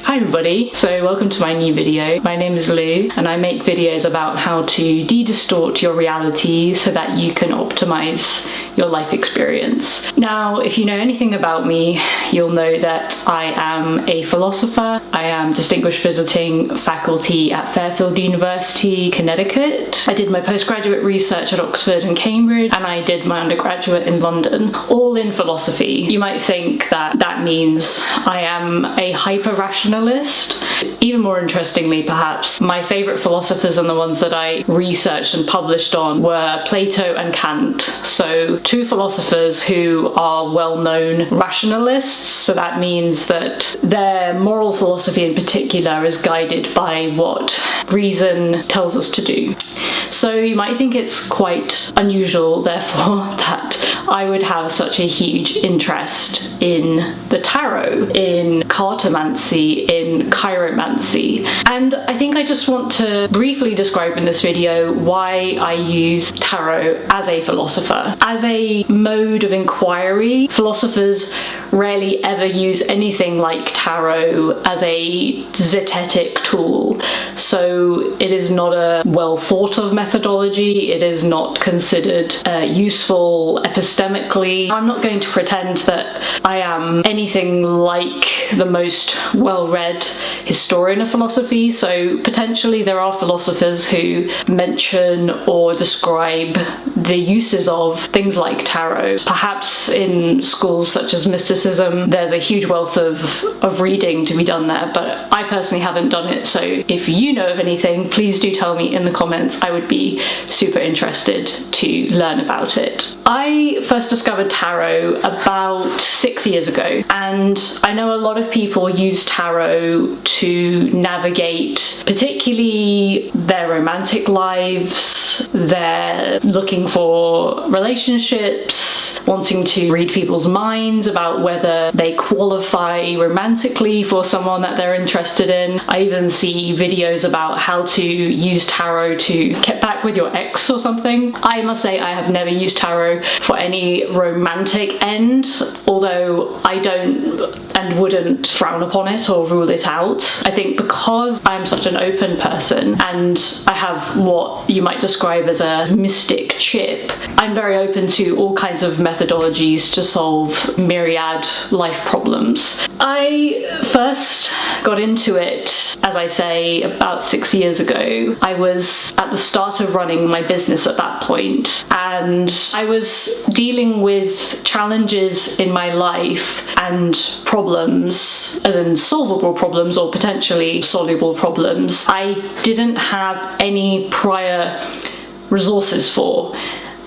Hi everybody, so welcome to my new video. My name is Lou and I make videos about how to de-distort your reality so that you can optimize your life experience. Now, if you know anything about me, you'll know that I am a philosopher. I am distinguished visiting faculty at Fairfield University, Connecticut. I did my postgraduate research at Oxford and Cambridge, and I did my undergraduate in London, all in philosophy. You might think that that means I am a hyper-rationalist. Even more interestingly, perhaps, my favourite philosophers and the ones that I researched and published on were Plato and Kant. So two philosophers who are well-known rationalists, so that means that their moral philosophy in particular is guided by what reason tells us to do. So you might think it's quite unusual, therefore, that I would have such a huge interest in the tarot, in cartomancy, in chiromancy. And I think I just want to briefly describe in this video why I use tarot as a philosopher. As a mode of inquiry, philosophers rarely ever use anything like tarot as a zetetic tool. So it is not a well thought of methodology, it is not considered useful epistemically. I'm not going to pretend that I am anything like the most well-read historian of philosophy, so potentially there are philosophers who mention or describe the uses of things like tarot. Perhaps in schools such as mysticism, there's a huge wealth of reading to be done there, but I personally haven't done it, so if you know of anything, please do tell me in the comments. I would be super interested to learn about it. I first discovered tarot about 6 years ago, and I know a lot of people use tarot to navigate particularly their romantic lives. They're looking for relationships, wanting to read people's minds about whether they qualify romantically for someone that they're interested in. I even see videos about how to use tarot to get back with your ex or something. I must say I have never used tarot for any romantic end, although I don't and wouldn't frown upon it or rule it out. I think because I'm such an open person and I have what you might describe as a mystic chip, I'm very open to all kinds of methodologies to solve myriad life problems. I first got into it, as I say, about 6 years ago. I was at the start of running my business at that point, and I was dealing with challenges in my life and problems, as in solvable problems or potentially soluble problems, I didn't have any prior resources for.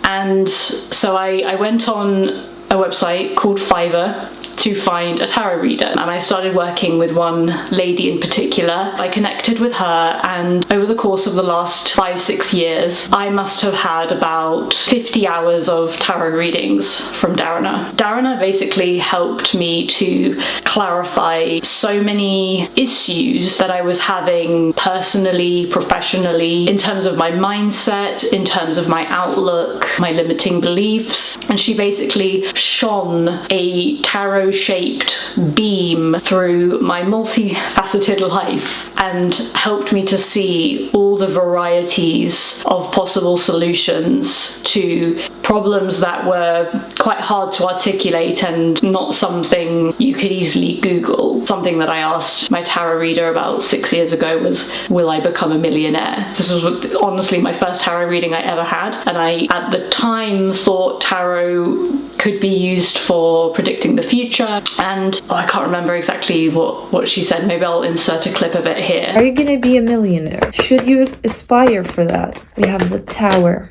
And so I went on a website called Fiverr to find a tarot reader, and I started working with one lady in particular. I connected with her, and over the course of the last 5-6 years I must have had about 50 hours of tarot readings from Darina. Darina basically helped me to clarify so many issues that I was having personally, professionally, in terms of my mindset, in terms of my outlook, my limiting beliefs, and she basically shone a tarot-shaped beam through my multifaceted life and helped me to see all the varieties of possible solutions to problems that were quite hard to articulate and not something you could easily Google. Something that I asked my tarot reader about 6 years ago was, will I become a millionaire? This was honestly my first tarot reading I ever had, and I at the time thought tarot could be used for predicting the future, and I can't remember exactly what she said. Maybe I'll insert a clip of it here. Are you gonna be a millionaire? Should you aspire for that? We have the Tower.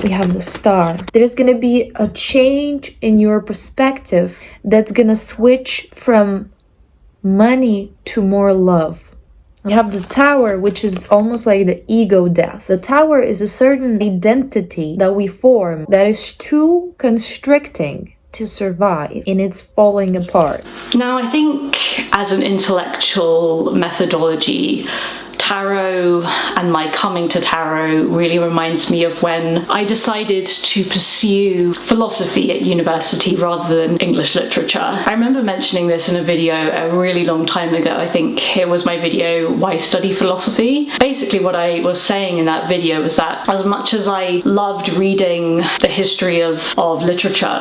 We have the Star. There's gonna be a change in your perspective that's gonna switch from money to more love. You have the Tower, which is almost like the ego death. The Tower is a certain identity that we form that is too constricting to survive, and it's falling apart. Now, I think as an intellectual methodology, tarot and my coming to tarot really reminds me of when I decided to pursue philosophy at university rather than English literature. I remember mentioning this in a video a really long time ago. I think it was my video, Why Study Philosophy? Basically what I was saying in that video was that as much as I loved reading the history of literature,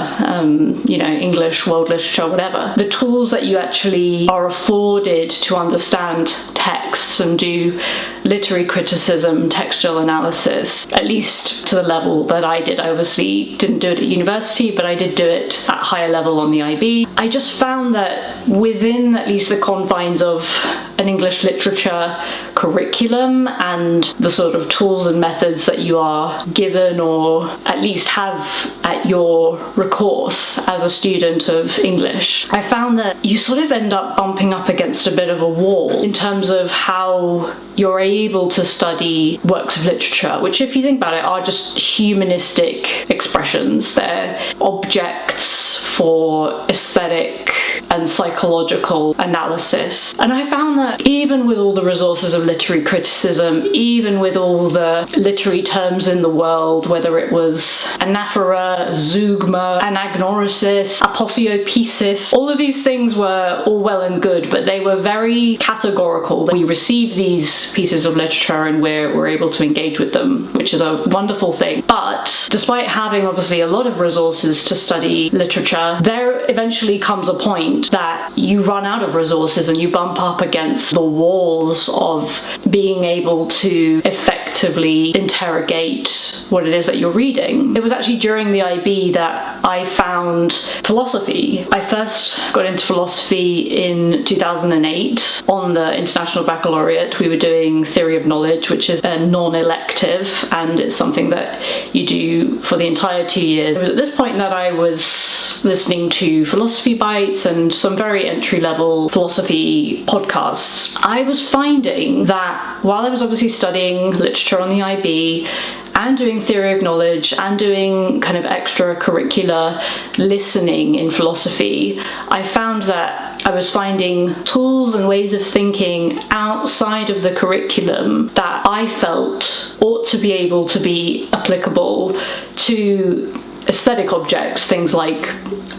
you know, English, world literature, whatever, the tools that you actually are afforded to understand texts and do literary criticism, textual analysis, at least to the level that I did. I obviously didn't do it at university, but I did do it at higher level on the IB. I just found that within at least the confines of an English literature curriculum and the sort of tools and methods that you are given or at least have at your recourse as a student of English, I found that you sort of end up bumping up against a bit of a wall in terms of how you're able to study works of literature, which, if you think about it, are just humanistic expressions. They're objects for aesthetic and psychological analysis. And I found that even with all the resources of literary criticism, even with all the literary terms in the world, whether it was anaphora, zeugma, anagnorisis, aposiopesis, all of these things were all well and good, but they were very categorical. We receive these pieces of literature and we're able to engage with them, which is a wonderful thing. But despite having obviously a lot of resources to study literature, there eventually comes a point that you run out of resources and you bump up against the walls of being able to effectively interrogate what it is that you're reading. It was actually during the IB that I found philosophy. I first got into philosophy in 2008 on the International Baccalaureate. We were doing theory of knowledge, which is a non-elective, and it's something that you do for the entire 2 years. It was at this point that I was listening to Philosophy Bites and some very entry-level philosophy podcasts. I was finding that while I was obviously studying literature on the IB and doing theory of knowledge and doing kind of extracurricular listening in philosophy, I found that I was finding tools and ways of thinking outside of the curriculum that I felt ought to be able to be applicable to aesthetic objects, things like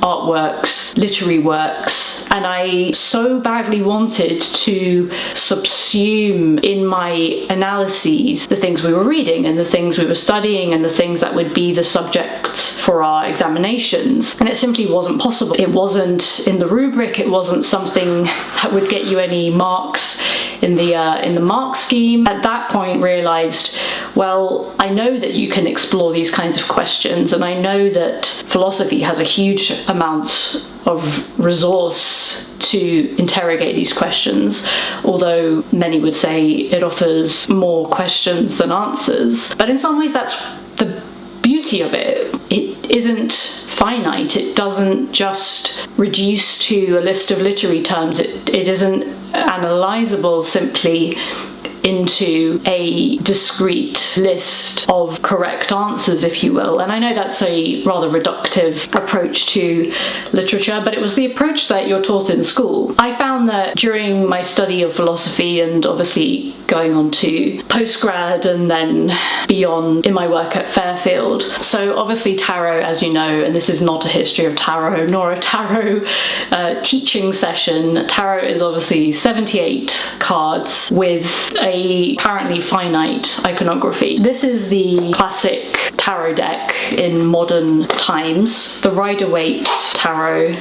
artworks, literary works, and I so badly wanted to subsume in my analyses the things we were reading and the things we were studying and the things that would be the subjects for our examinations, and it simply wasn't possible. It wasn't in the rubric, it wasn't something that would get you any marks in the mark scheme. At that point realized, well, I know that you can explore these kinds of questions, and I know that philosophy has a huge amount of resource to interrogate these questions, although many would say it offers more questions than answers. But in some ways that's the beauty of it. It isn't finite. It doesn't just reduce to a list of literary terms. It isn't analyzable simply into a discrete list of correct answers, if you will. And I know that's a rather reductive approach to literature, but it was the approach that you're taught in school. I found that during my study of philosophy and obviously going on to postgrad and then beyond in my work at Fairfield. So obviously tarot, as you know, and this is not a history of tarot nor a tarot teaching session. Tarot is obviously 78 cards with a apparently finite iconography. This is the classic tarot deck in modern times, the Rider-Waite Tarot.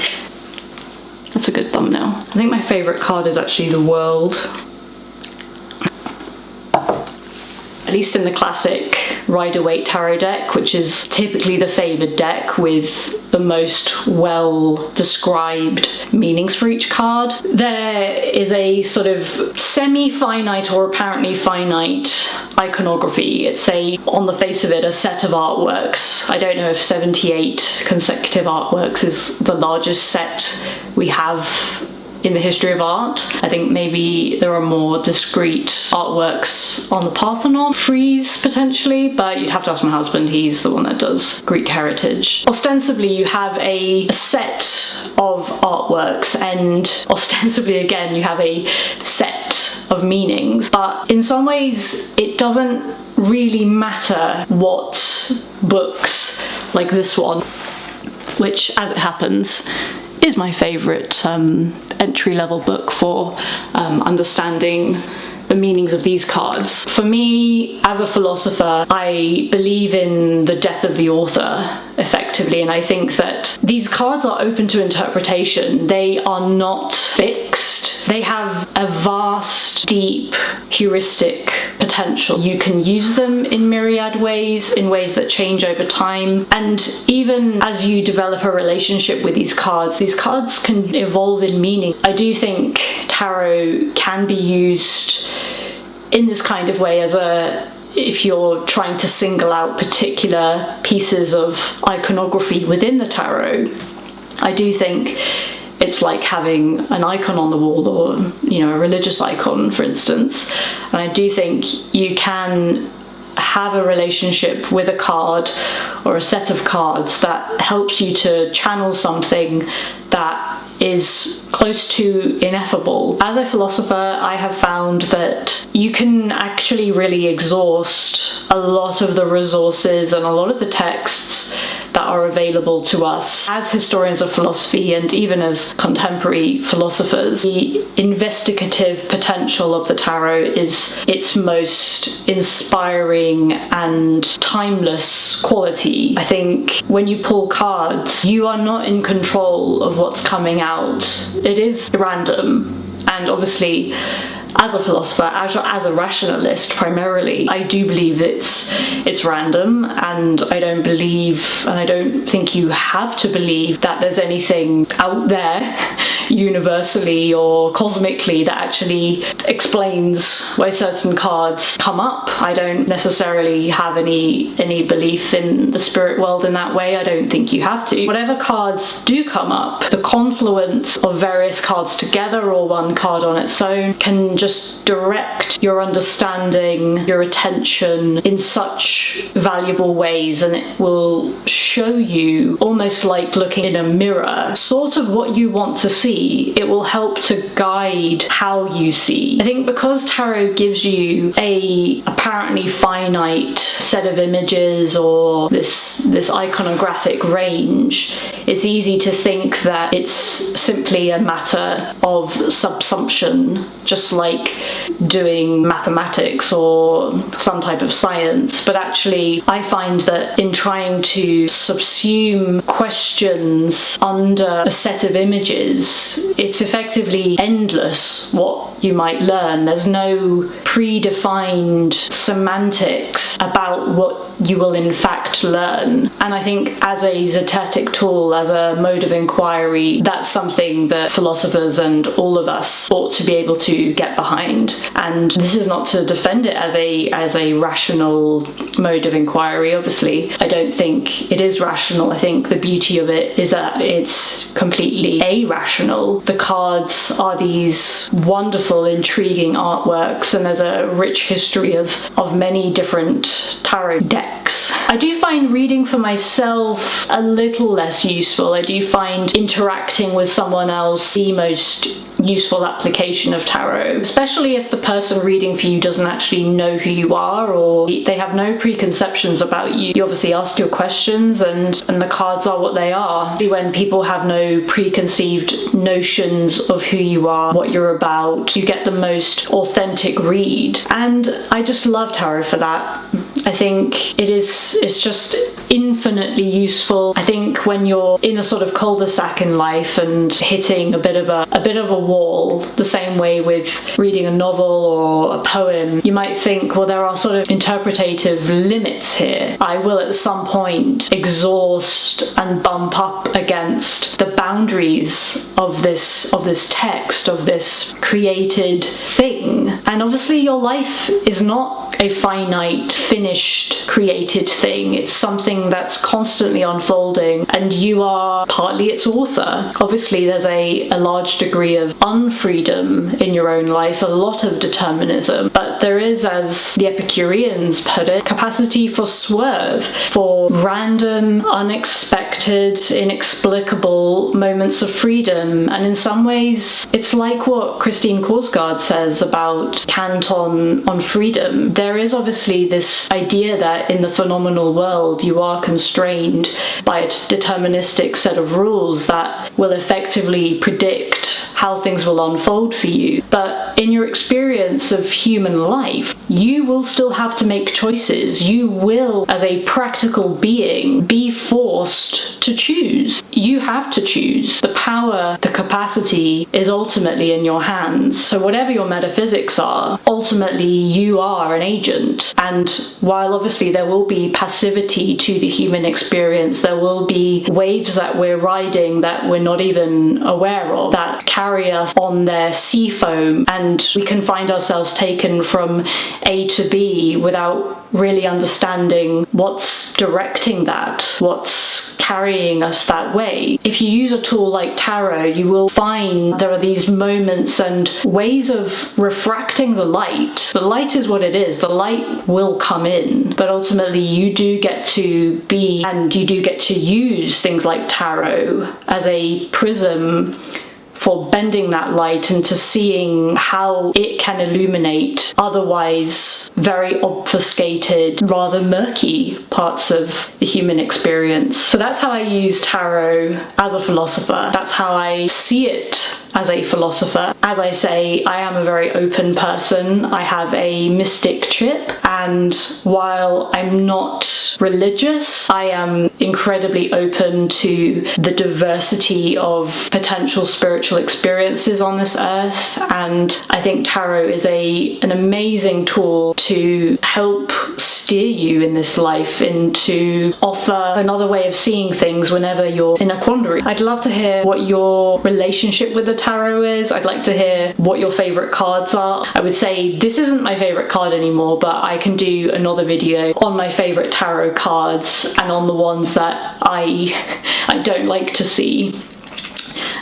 That's a good thumbnail. I think my favourite card is actually the World. At least in the classic Rider-Waite Tarot deck, which is typically the favoured deck with the most well described meanings for each card. There is a sort of semi-finite or apparently finite iconography. It's on the face of it, a set of artworks. I don't know if 78 consecutive artworks is the largest set we have in the history of art. I think maybe there are more discrete artworks on the Parthenon frieze potentially, but you'd have to ask my husband, he's the one that does Greek heritage. Ostensibly you have a set of artworks, and ostensibly again you have a set of meanings, but in some ways it doesn't really matter what books like this one, which, as it happens, is my favourite entry-level book for understanding the meanings of these cards. For me, as a philosopher, I believe in the death of the author, effectively, and I think that these cards are open to interpretation. They are not fixed. They have a vast, deep, heuristic potential. You can use them in myriad ways, in ways that change over time, and even as you develop a relationship with these cards can evolve in meaning. I do think tarot can be used in this kind of way if you're trying to single out particular pieces of iconography within the tarot. I do think it's like having an icon on the wall, or a religious icon, for instance. And I do think you can have a relationship with a card or a set of cards that helps you to channel something that is close to ineffable. As a philosopher, I have found that you can actually really exhaust a lot of the resources and a lot of the texts that are available to us as historians of philosophy and even as contemporary philosophers. The investigative potential of the tarot is its most inspiring and timeless quality. I think when you pull cards, you are not in control of what's coming out. It is random, and obviously as a philosopher, as a rationalist primarily, I do believe it's random, and I don't think you have to believe that there's anything out there universally or cosmically that actually explains why certain cards come up. I don't necessarily have any belief in the spirit world in that way. I don't think you have to. Whatever cards do come up, the confluence of various cards together or one card on its own can just direct your understanding, your attention in such valuable ways, and it will show you, almost like looking in a mirror, sort of what you want to see. It will help to guide how you see. I think because tarot gives you a apparently finite set of images or this iconographic range, it's easy to think that it's simply a matter of subsumption, just like doing mathematics or some type of science. But actually, I find that in trying to subsume questions under a set of images, it's effectively endless what you might learn. There's no predefined semantics about what you will in fact learn. And I think as a zetetic tool, as a mode of inquiry, that's something that philosophers and all of us ought to be able to get behind. And this is not to defend it as a rational mode of inquiry. Obviously, I don't think it is rational. I think the beauty of it is that it's completely irrational. The cards are these wonderful, intriguing artworks, and there's a rich history of many different tarot decks. I do find reading for myself a little less useful. I do find interacting with someone else the most useful application of tarot, especially if the person reading for you doesn't actually know who you are, or they have no preconceptions about you. You obviously ask your questions, and the cards are what they are. When people have no preconceived notions of who you are, what you're about, you get the most authentic read. And I just love tarot for that. I think it's just infinitely useful. I think when you're in a sort of cul-de-sac in life and hitting a bit of a wall, the same way with reading a novel or a poem, you might think, well, there are sort of interpretative limits here. I will at some point exhaust and bump up against the boundaries of this text, of this created thing. And obviously your life is not a finite, finished finished, created thing. It's something that's constantly unfolding, and you are partly its author. Obviously, there's a large degree of unfreedom in your own life, a lot of determinism, but there is, as the Epicureans put it, capacity for swerve, for random, unexpected, inexplicable moments of freedom. And in some ways, it's like what Christine Korsgaard says about Kant on freedom. There is obviously this idea that in the phenomenal world, you are constrained by a deterministic set of rules that will effectively predict how things will unfold for you. But in your experience of human life, you will still have to make choices. You will, as a practical being, be forced to choose. You have to choose. The power, the capacity is ultimately in your hands. So whatever your metaphysics are, ultimately you are an agent. And while obviously there will be passivity to the human experience, there will be waves that we're riding that we're not even aware of, that carry us on their sea foam, and we can find ourselves taken from A to B without really understanding what's directing that, what's carrying us that way. If you use a tool like tarot, you will find there are these moments and ways of refracting the light. The light is what it is. The light will come in, but ultimately you do get to be, and you do get to use things like tarot as a prism for bending that light into seeing how it can illuminate otherwise very obfuscated, rather murky parts of the human experience. So that's how I use tarot as a philosopher. That's how I see it as a philosopher. As I say, I am a very open person. I have a mystic chip, and while I'm not religious, I am incredibly open to the diversity of potential spiritual experiences on this earth. And I think tarot is an amazing tool to help steer you in this life, and to offer another way of seeing things whenever you're in a quandary. I'd love to hear what your relationship with the tarot is. I'd like to hear what your favorite cards are. I would say this isn't my favorite card anymore, but I can do another video on my favorite tarot cards and on the ones that I don't like to see,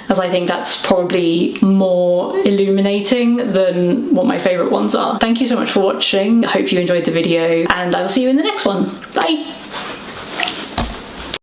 as I think that's probably more illuminating than what my favorite ones are. Thank you so much for watching. I hope you enjoyed the video, and I will see you in the next one. Bye!